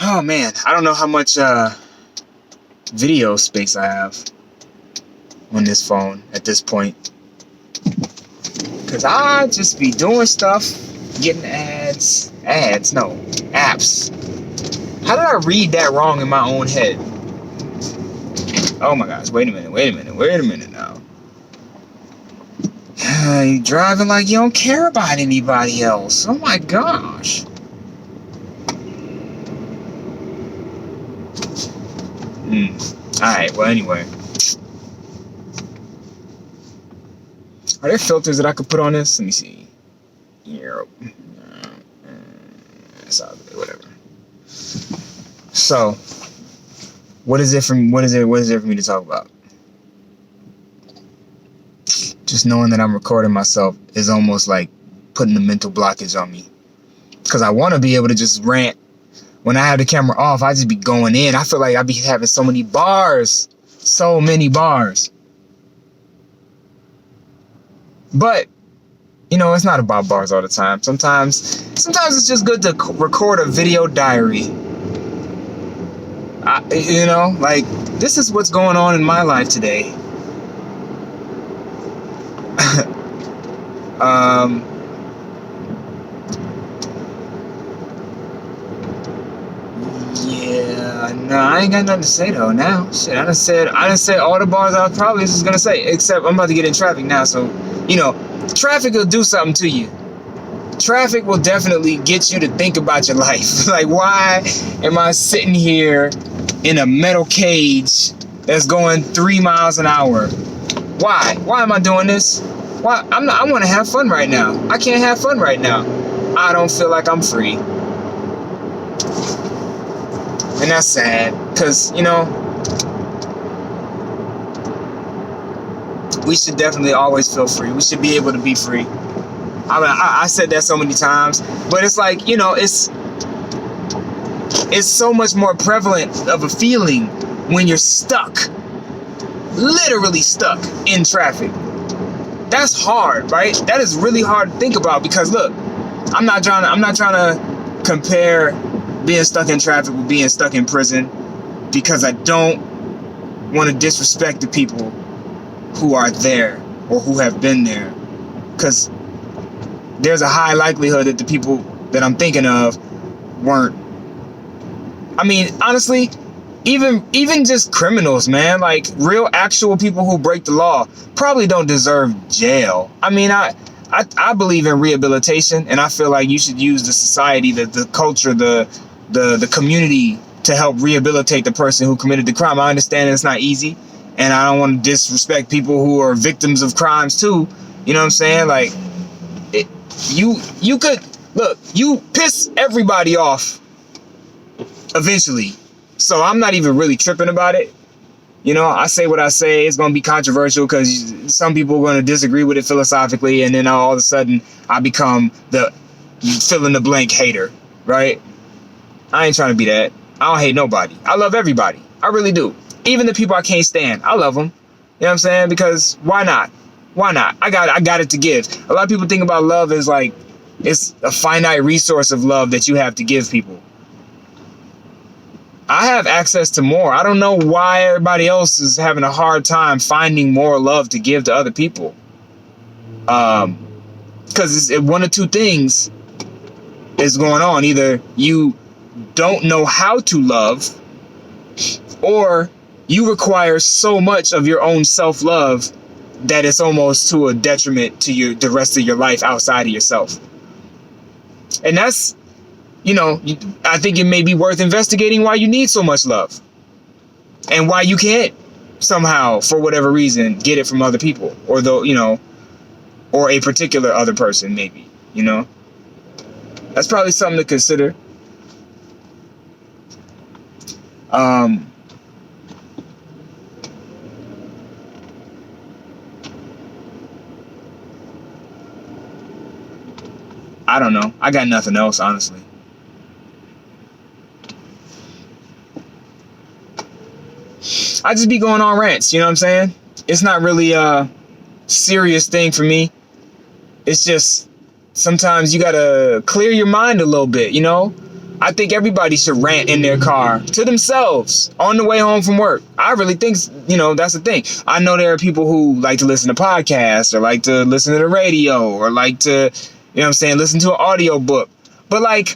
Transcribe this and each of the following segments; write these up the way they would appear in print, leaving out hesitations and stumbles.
Oh man, I don't know how much video space I have on this phone at this point. Cause I just be doing stuff, getting ads. No, apps. How did I read that wrong in my own head? Oh my gosh, wait a minute now. You driving like you don't care about anybody else. Oh my gosh. Alright, well anyway. Are there filters that I could put on this? Let me see. Europe. Whatever. So, what is it for me to talk about? Just knowing that I'm recording myself is almost like putting a mental blockage on me. Because I want to be able to just rant. When I have the camera off, I just be going in. I feel like I be having so many bars. So many bars. But, you know, it's not about bars all the time. Sometimes it's just good to record a video diary. You know, like, this is what's going on in my life today. Yeah, no, I ain't got nothing to say though now. Shit, I done said all the bars I probably was gonna say, except I'm about to get in traffic now, so, you know, traffic will do something to you. Traffic will definitely get you to think about your life. Like, why am I sitting here in a metal cage that's going 3 miles an hour? Why? Why am I doing this? Why? I want to have fun right now. I can't have fun right now. I don't feel like I'm free. And that's sad, because, you know, we should definitely always feel free. We should be able to be free. I said that so many times, but it's like, you know, it's so much more prevalent of a feeling when you're stuck, literally stuck in traffic. That's hard, right? That is really hard to think about, because look, I'm not trying to compare being stuck in traffic with being stuck in prison, because I don't want to disrespect the people who are there or who have been there, because there's a high likelihood that the people that I'm thinking of weren't. I mean, honestly, even just criminals, man, like real actual people who break the law probably don't deserve jail. I mean, I believe in rehabilitation, and I feel like you should use the society, the culture, the community to help rehabilitate the person who committed the crime. I understand it's not easy, and I don't want to disrespect people who are victims of crimes too. You know what I'm saying? Like, you could, look, you piss everybody off eventually. So I'm not even really tripping about it. You know, I say what I say. It's going to be controversial because some people are going to disagree with it philosophically, and then all of a sudden I become the fill in the blank hater, right? I ain't trying to be that. I don't hate nobody. I love everybody. I really do. Even the people I can't stand, I love them. You know what I'm saying? Because why not? Why not? I got it to give. A lot of people think about love as like it's a finite resource of love that you have to give people. I have access to more. I don't know why everybody else is having a hard time finding more love to give to other people. Because one of two things is going on. Either you don't know how to love, or you require so much of your own self-love that it's almost to a detriment to the rest of your life outside of yourself. And that's, you know, I think it may be worth investigating why you need so much love, and why you can't somehow, for whatever reason, get it from other people, or or a particular other person, maybe, you know. That's probably something to consider. I don't know. I got nothing else, honestly. I just be going on rants, you know what I'm saying? It's not really a serious thing for me. It's just sometimes you gotta clear your mind a little bit, you know? I think everybody should rant in their car to themselves on the way home from work. I really think, that's the thing. I know there are people who like to listen to podcasts or like to listen to the radio or like to, listen to an audio book. But like,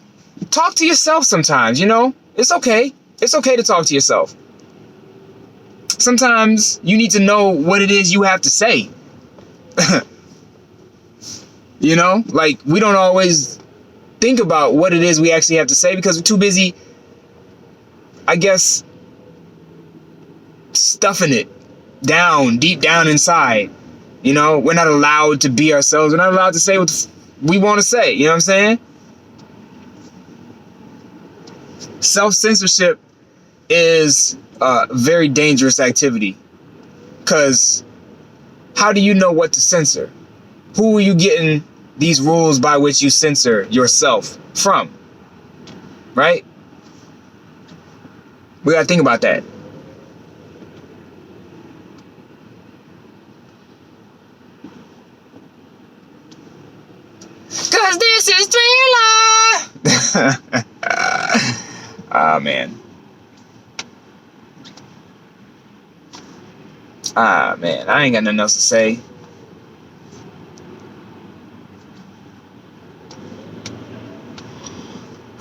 talk to yourself sometimes, It's okay. It's okay to talk to yourself. Sometimes you need to know what it is you have to say. Like we don't always think about what it is we actually have to say because we're too busy, I guess, stuffing it down, deep down inside. We're not allowed to be ourselves. We're not allowed to say what we want to say. You know what I'm saying? Self-censorship is a very dangerous activity because how do you know what to censor? Who are you getting these rules by which you censor yourself from? Right? We gotta think about that. Cause this is Thriller. Ah, man. I ain't got nothing else to say.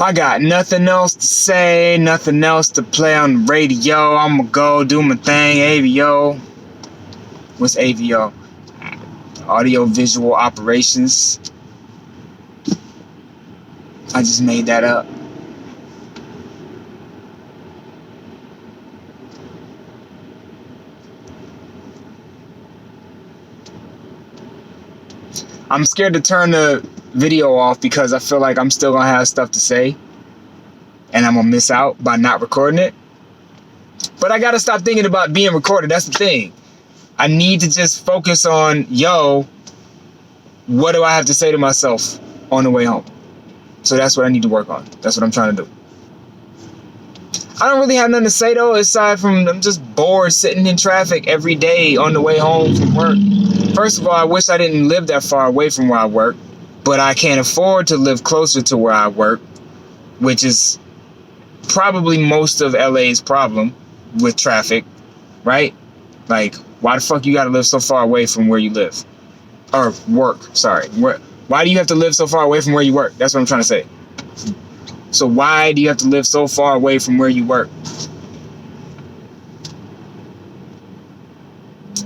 I got nothing else to say, nothing else to play on the radio. I'm gonna go do my thing. AVO. What's AVO? Audio Visual Operations. I just made that up. I'm scared to turn the video off because I feel like I'm still gonna have stuff to say and I'm gonna miss out by not recording it. But I gotta stop thinking about being recorded. That's the thing. I need to just focus on, what do I have to say to myself on the way home? So that's what I need to work on. That's what I'm trying to do. I don't really have nothing to say though, aside from I'm just bored sitting in traffic every day on the way home from work. First of all, I wish I didn't live that far away from where I work, but I can't afford to live closer to where I work, which is probably most of LA's problem with traffic, right? Like, why the fuck you gotta live so far away from where you live? Or work, sorry. Why do you have to live so far away from where you work? That's what I'm trying to say. So why do you have to live so far away from where you work?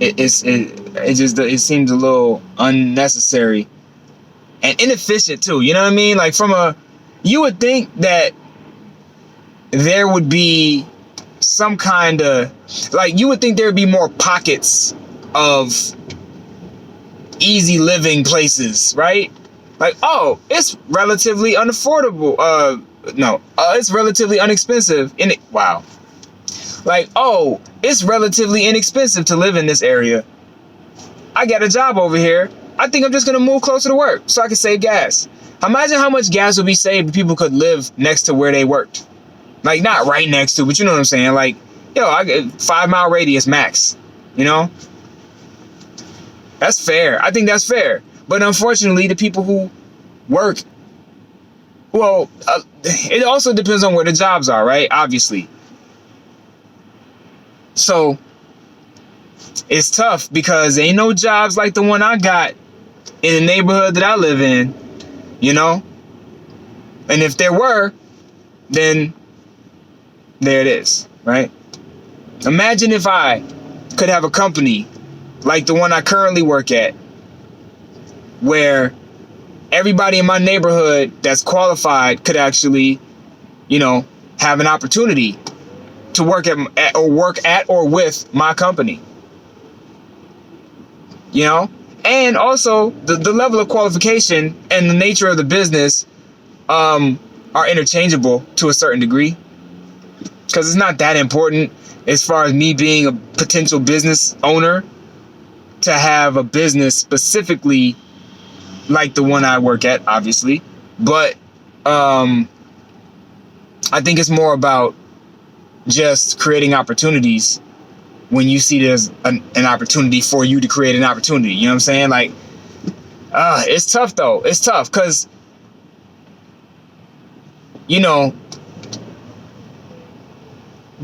It seems a little unnecessary and inefficient too. You know what I mean? Like you would think that there would be some kind of, like, you would think there would be more pockets of easy living places, right? Like, oh, it's relatively unaffordable. It's relatively inexpensive. Wow. Like, oh, it's relatively inexpensive to live in this area. I got a job over here. I think I'm just going to move closer to work so I can save gas. Imagine how much gas would be saved if people could live next to where they worked. Like, not right next to, but you know what I'm saying? Like, I get 5-mile radius max, That's fair. I think that's fair. But unfortunately, the people who work, it also depends on where the jobs are, right? Obviously. So it's tough because ain't no jobs like the one I got in the neighborhood that I live in, And if there were, then there it is, right? Imagine if I could have a company like the one I currently work at, where everybody in my neighborhood that's qualified could actually, have an opportunity to work at or with my company. And also the level of qualification and the nature of the business are interchangeable to a certain degree, because it's not that important as far as me being a potential business owner to have a business specifically like the one I work at, obviously. But I think it's more about just creating opportunities when you see there's an opportunity for you to create an opportunity. You know what I'm saying? Like, it's tough though. It's tough because,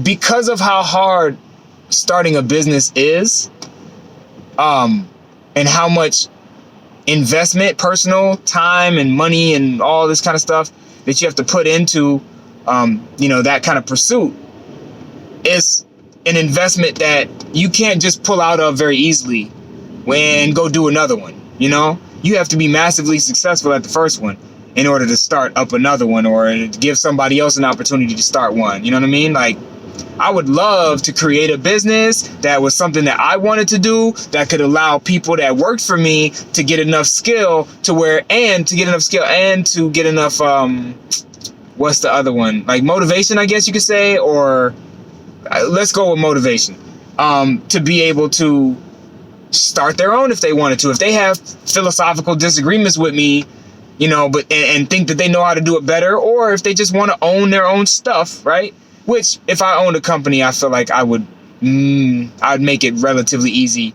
because of how hard starting a business is, and how much investment, personal time and money and all this kind of stuff that you have to put into, that kind of pursuit, it's an investment that you can't just pull out of very easily when go do another one. You have to be massively successful at the first one in order to start up another one, or to give somebody else an opportunity to start one. You know what I mean? Like, I would love to create a business that was something that I wanted to do, that could allow people that worked for me to get enough skill and to get enough, what's the other one? Like motivation, I guess you could say, or let's go with motivation, to be able to start their own if they wanted to. If they have philosophical disagreements with me, but think that they know how to do it better, or if they just want to own their own stuff, right? Which, if I owned a company, I feel like I'd make it relatively easy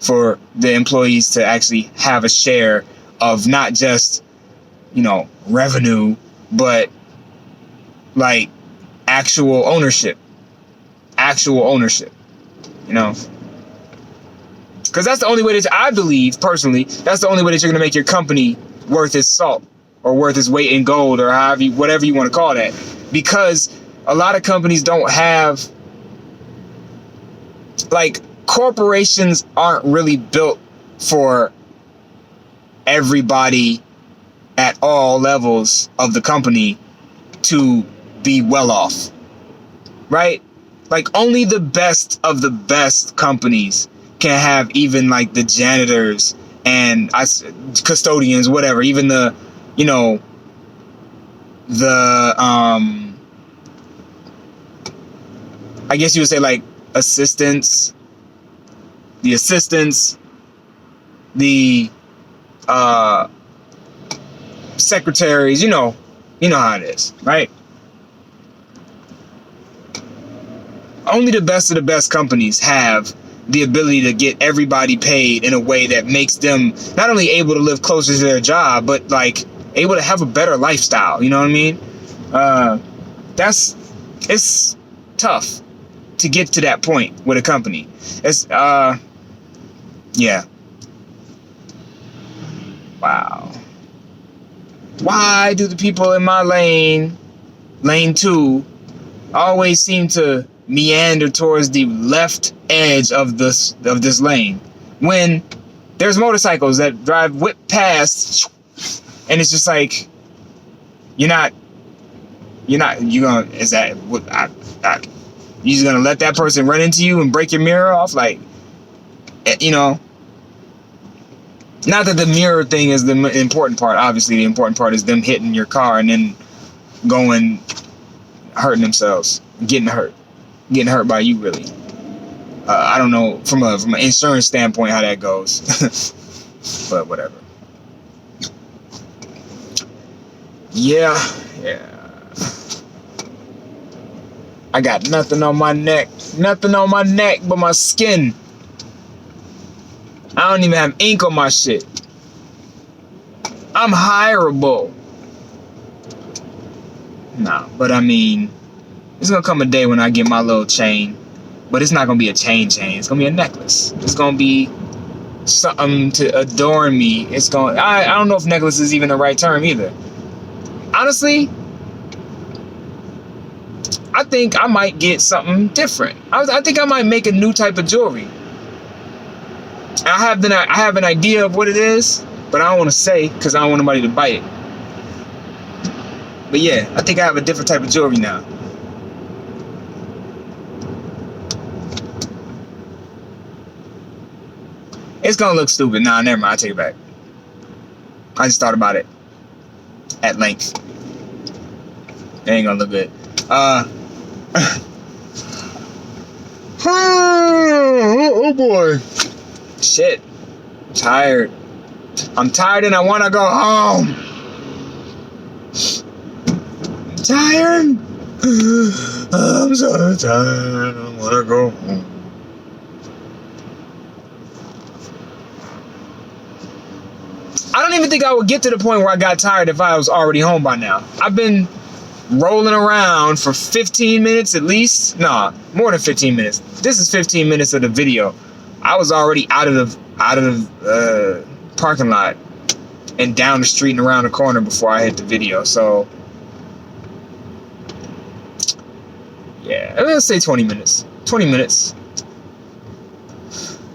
for the employees to actually have a share of not just, revenue, but like actual ownership, because that's the only way that I believe personally, that's the only way that you're going to make your company worth its salt, or worth its weight in gold, or whatever you want to call that. Because a lot of companies don't have, like, corporations aren't really built for everybody at all levels of the company to be well off, right? Like, only the best of the best companies can have even like the janitors and custodians, whatever, even the I guess you would say like the assistants, the secretaries, you know how it is, right? Only the best of the best companies have the ability to get everybody paid in a way that makes them not only able to live closer to their job, but like able to have a better lifestyle. You know what I mean? It's tough to get to that point with a company. It's yeah. Wow. Why do the people in my lane 2, always seem to meander towards the left edge of this lane when there's motorcycles that whip past, and it's just like you just gonna let that person run into you and break your mirror off? Like, not that the mirror thing is the important part. Obviously, the important part is them hitting your car and then hurting themselves, getting hurt by you, really. I don't know from an insurance standpoint how that goes, but whatever. Yeah. I got nothing on my neck but my skin. I don't even have ink on my shit. I'm hireable. Nah, but I mean, there's gonna come a day when I get my little chain, but it's not gonna be a chain. It's gonna be a necklace. It's gonna be something to adorn me. I don't know if necklace is even the right term either. Honestly, I think I might get something different. I think I might make a new type of jewelry. I have an idea of what it is, but I don't want to say because I don't want nobody to buy it. But yeah, I think I have a different type of jewelry now. It's gonna look stupid. Nah, never mind. I take it back. I just thought about it at length. It ain't gonna look good. Oh boy. Shit. Tired. I'm tired and I want to go home. I'm tired. I'm so tired. I want to go home. I don't even think I would get to the point where I got tired if I was already home by now. I've been rolling around for 15 minutes at least. Nah, more than 15 minutes. This is 15 minutes of the video. I was already out of the parking lot and down the street and around the corner before I hit the video. So yeah, let's say 20 minutes. 20 minutes.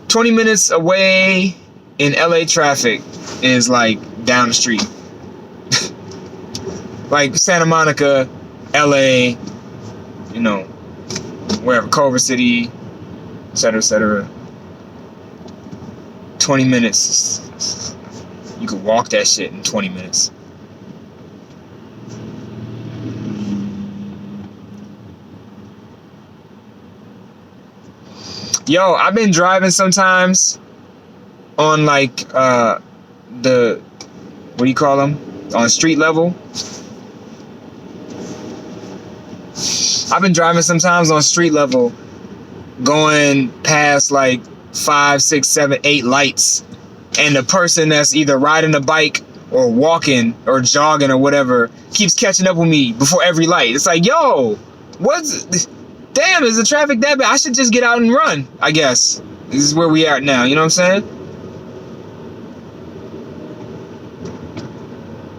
20 minutes away in LA traffic is like down the street. Like Santa Monica, LA, you know, wherever, Culver City, etc., etc. 20 minutes. You could walk that shit in 20 minutes. Yo, I've been driving sometimes on like the, what do you call them? On street level. I've been driving sometimes on street level, going past like 5, 6, 7, 8 lights, and the person that's either riding a bike or walking or jogging or whatever keeps catching up with me before every light. It's like, yo, damn, is the traffic that bad? I should just get out and run, I guess. This is where we are now, you know what I'm saying?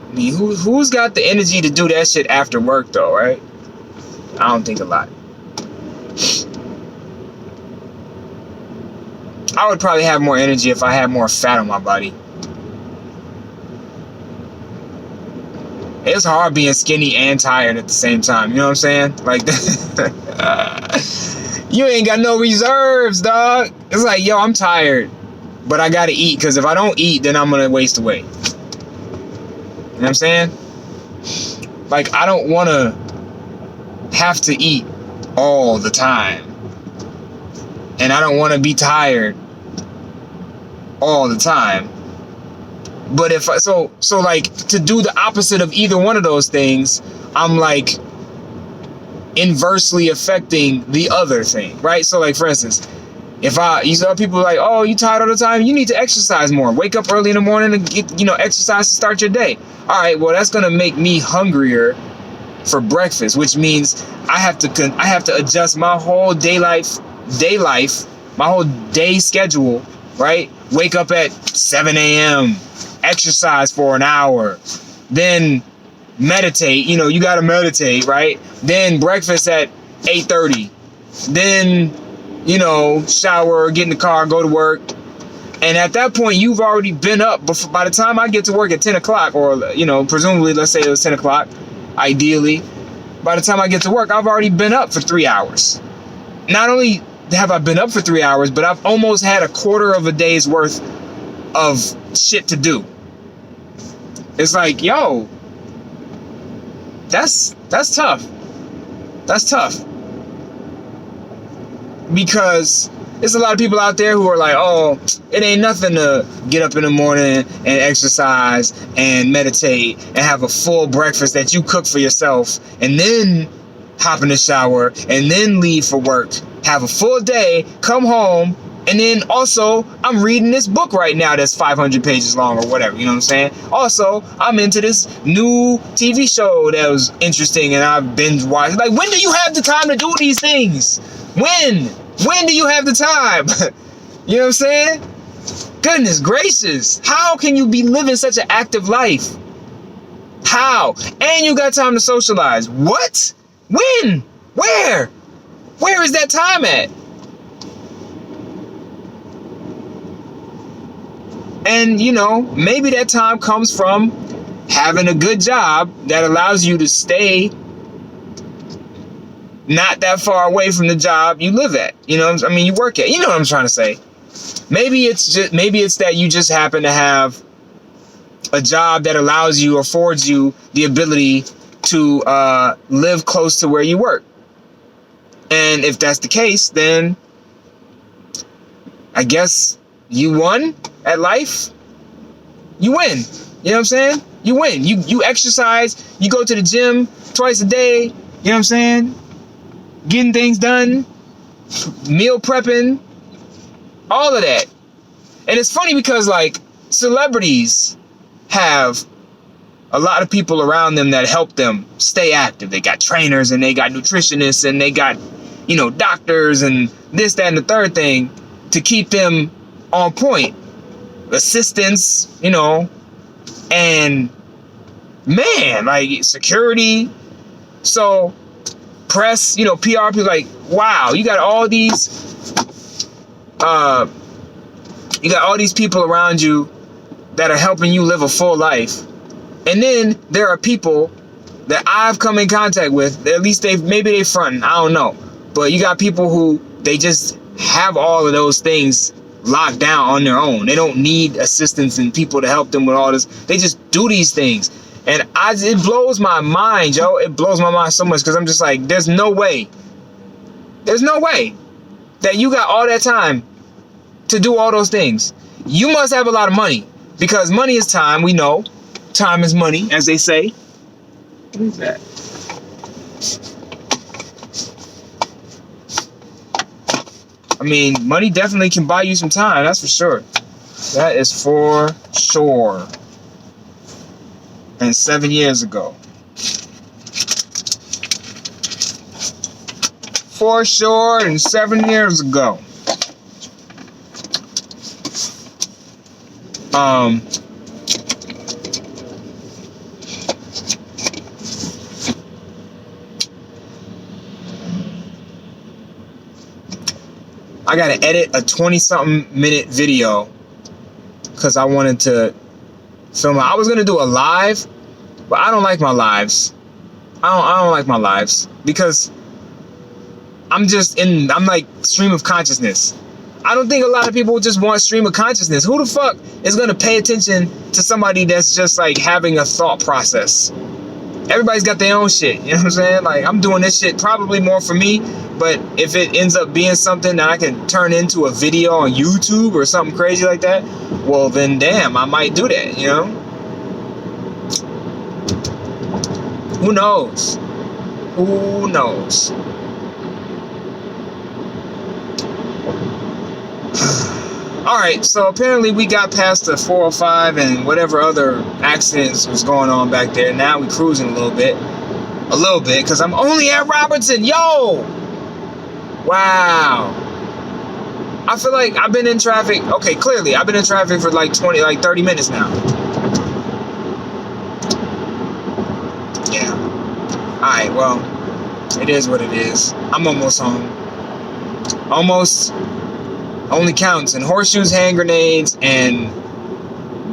I mean, who's got the energy to do that shit after work though, right? I don't think a lot. I would probably have more energy if I had more fat on my body. It's hard being skinny and tired at the same time. You know what I'm saying? Like, you ain't got no reserves, dog. It's like, yo, I'm tired, but I gotta eat, because if I don't eat, then I'm gonna waste away. You know what I'm saying? Like, I don't wanna have to eat all the time, and I don't want to be tired all the time. But if I, so like, to do the opposite of either one of those things, I'm like inversely affecting the other thing, right? So like, for instance, if you saw people like, oh, you tired all the time, you need to exercise more, wake up early in the morning and get, exercise to start your day. All right, well, that's gonna make me hungrier for breakfast, which means I have to adjust my whole day life, my whole day schedule, right? Wake up at 7 a.m., exercise for an hour, then meditate, you gotta meditate, right? Then breakfast at 8:30, then, shower, get in the car, go to work. And at that point, you've already been up before, by the time I get to work at 10 o'clock, or, presumably, let's say it was 10 o'clock, ideally, by the time I get to work, I've already been up for 3 hours. Not only have I been up for 3 hours, but I've almost had a quarter of a day's worth of shit to do. It's like, yo, that's tough. That's tough. Because there's a lot of people out there who are like, oh, it ain't nothing to get up in the morning and exercise and meditate and have a full breakfast that you cook for yourself, and then hop in the shower and then leave for work, have a full day, come home, and then also I'm reading this book right now that's 500 pages long or whatever, you know what I'm saying? Also, I'm into this new TV show that was interesting and I've binge watched. Like, when do you have the time to do these things? When do you have the time? You know what I'm saying? Goodness gracious. How can you be living such an active life? How? And you got time to socialize. What? When? Where? Where is that time at? And, maybe that time comes from having a good job that allows you to stay not that far away from the job you live at. You work at. You know what I'm trying to say. Maybe it's that you just happen to have a job that affords you the ability to live close to where you work. And if that's the case, then I guess you won at life. You win. You know what I'm saying? You win. You exercise. You go to the gym twice a day. You know what I'm saying? Getting things done. Meal prepping. All of that. And it's funny because, like, celebrities have a lot of people around them that help them stay active. They got trainers and they got nutritionists and they got, doctors and this, that, and the third thing to keep them on point. Assistants, and man, like security. So press, PR people, like, wow, you got all these people around you that are helping you live a full life. And then there are people that I've come in contact with, at least maybe they fronting, I don't know. But you got people who they just have all of those things locked down on their own. They don't need assistance and people to help them with all this. They just do these things. And it blows my mind, yo. It blows my mind so much because I'm just like, there's no way that you got all that time to do all those things. You must have a lot of money because money is time. We know time is money, as they say. What is that? I mean, money definitely can buy you some time. That's for sure. That is for sure. And 7 years ago. For sure, and 7 years ago. I gotta edit a 20-something minute video because I wanted to film it. I was gonna do a live, but I don't like my lives. I don't like my lives because I'm like stream of consciousness. I don't think a lot of people just want stream of consciousness. Who the fuck is gonna pay attention to somebody that's just like having a thought process? Everybody's got their own shit, you know what I'm saying? Like, I'm doing this shit probably more for me, but if it ends up being something that I can turn into a video on YouTube or something crazy like that, well then damn, I might do that, Who knows? Who knows? Alright, so apparently we got past the 405 and whatever other accidents was going on back there. Now we cruising a little bit, because I'm only at Robertson. Yo! Wow. I feel like I've been in traffic. Okay, clearly, I've been in traffic for like 30 minutes now. Yeah. Alright, well, it is what it is. I'm almost home. Almost. Only counts in horseshoes, hand grenades, and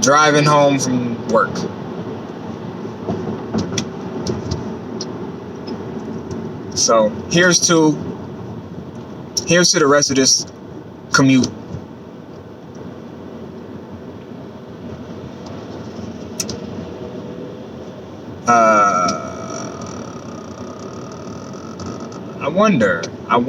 driving home from work. So here's to the rest of this commute. I wonder. I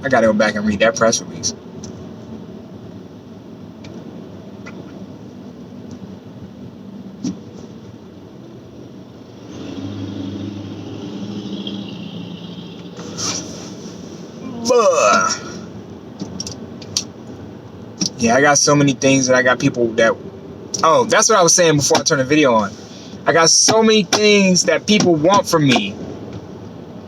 gotta go back and read that press release. Yeah, I got so many things that I got people that... Oh, that's what I was saying before I turned the video on. I got so many things that people want from me.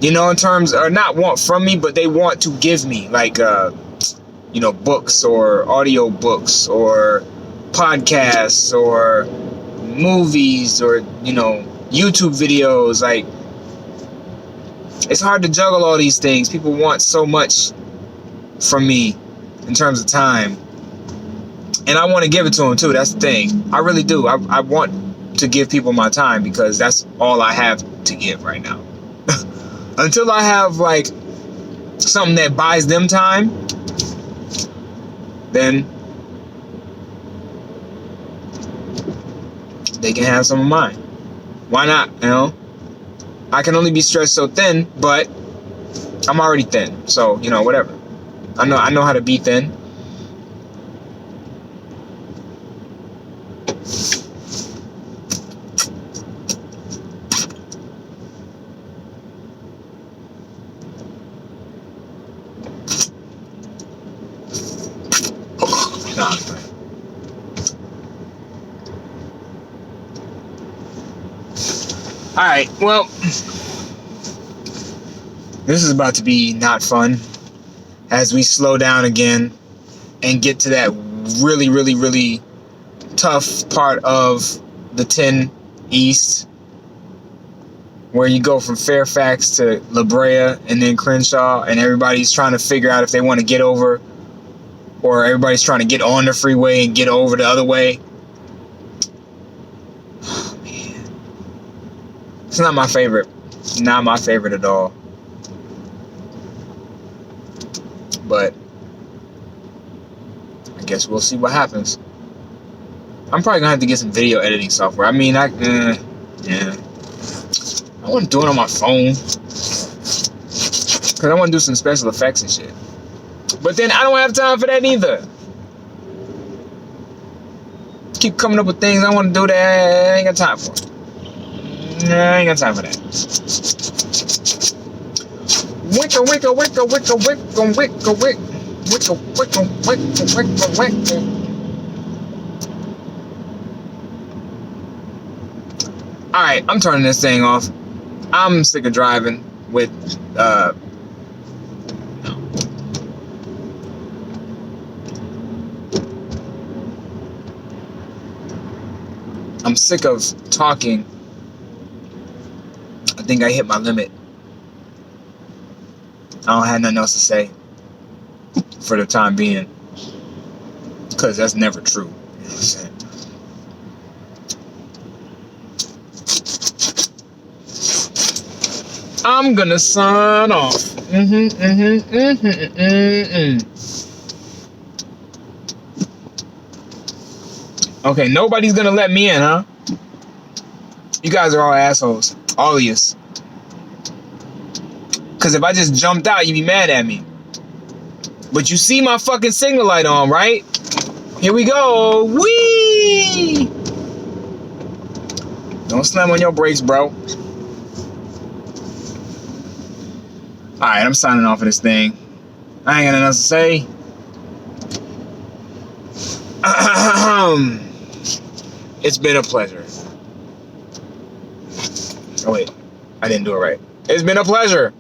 In terms, or not want from me, but they want to give me, like, books or audio books or podcasts or movies or, YouTube videos. Like, it's hard to juggle all these things. People want so much from me in terms of time. And I want to give it to them, too. That's the thing. I really do. I want to give people my time because that's all I have to give right now. Until I have, like, something that buys them time, then they can have some of mine. Why not, I can only be stretched so thin, but I'm already thin. So, whatever. I know how to be thin. Nah. Alright, well, this is about to be not fun as we slow down again and get to that really, really, really tough part of the 10 East, where you go from Fairfax to La Brea and then Crenshaw, and everybody's trying to figure out if they want to get over, or everybody's trying to get on the freeway and get over the other way. Oh, man. It's not my favorite. Not my favorite at all. But I guess we'll see what happens. I'm probably gonna have to get some video editing software. I mean, yeah. I want to do it on my phone because I want to do some special effects and shit. But then I don't have time for that either. Keep coming up with things I want to do that I ain't got time for. I ain't got time for that. Wicka wicka wicka wicka wicka wicka wicka wicka wicka wicka wicka wicka. Alright, I'm turning this thing off. I'm sick of driving with I'm sick of talking. I think I hit my limit. I don't have nothing else to say for the time being, because that's never true. You know what I'm saying? I'm gonna sign off. Okay, nobody's gonna let me in, huh? You guys are all assholes. All of yous. Because if I just jumped out, you'd be mad at me. But you see my fucking signal light on, right? Here we go. Whee! Don't slam on your brakes, bro. Alright, I'm signing off of this thing. I ain't got nothing else to say. It's been a pleasure. Oh wait, I didn't do it right. It's been a pleasure.